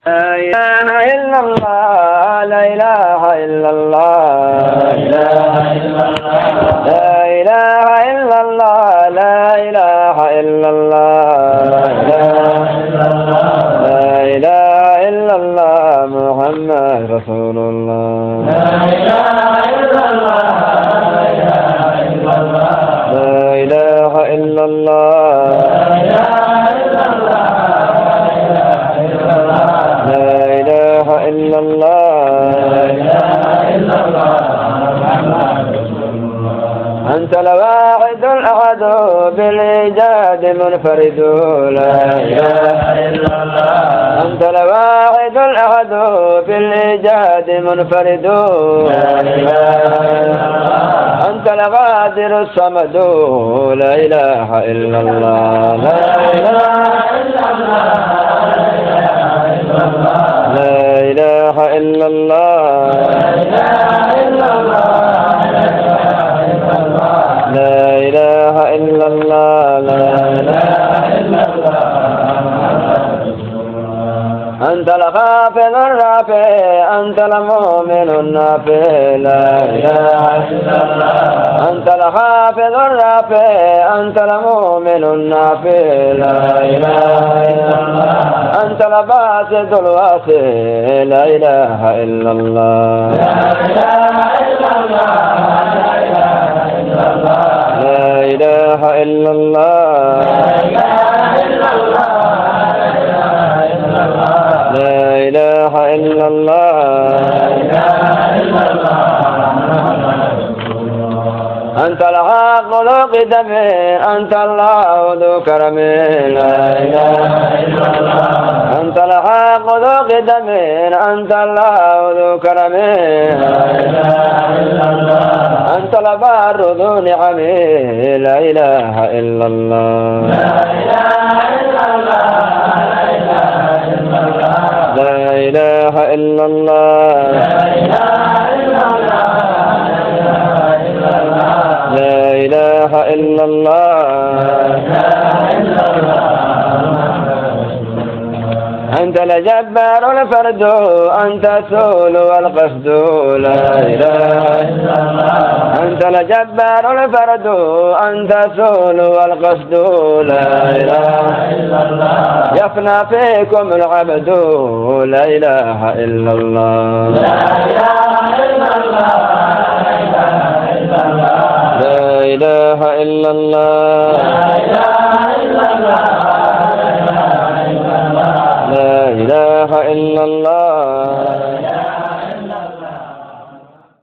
لا إله إلا الله لا إله إلا الله لا إله إلا الله لا إله إلا الله لا إله إلا الله محمد رسول الله لا إله إلا الله لا إله إلا الله إلا الله أنت الواحد الأحد بالإيجاد منفرد لا إله إلا الله أنت الواحد الأحد بالإيجاد منفرد لا إله إلا الله أنت الغادر الصمد لا إله إلا الله لا إله إلا الله لا إله إلا الله لا إله إلا الله لا إله إلا الله أنت الخافض الرافع أنت المؤمن النافع لا إله إلا الله أنت الخافض الرافع أنت المؤمن النافع لا إله إلا الله أنت الباسط الواسع لا إله إلا الله لا إله إلا الله لا إله إلا الله لا إله إلا الله أنت الحق ذو قدم أنت الله ذو كرم لا إله إلا الله أنت الحق ذو قدم أنت الله ذو كرم لا إله إلا الله أنت البار ذو نعم لا إله إلا الله لا إله إلا الله لا إله إلا الله لا إله إلا الله أنت الجبار الفرد أنت السول والقصد لا إله إلا الله أنت الجبار الفرد أنت السول والقصد لا إله إلا الله يفنى فيكم العبد لا إله إلا الله لا إله إلا الله لا إله إلا الله لا إله إلا الله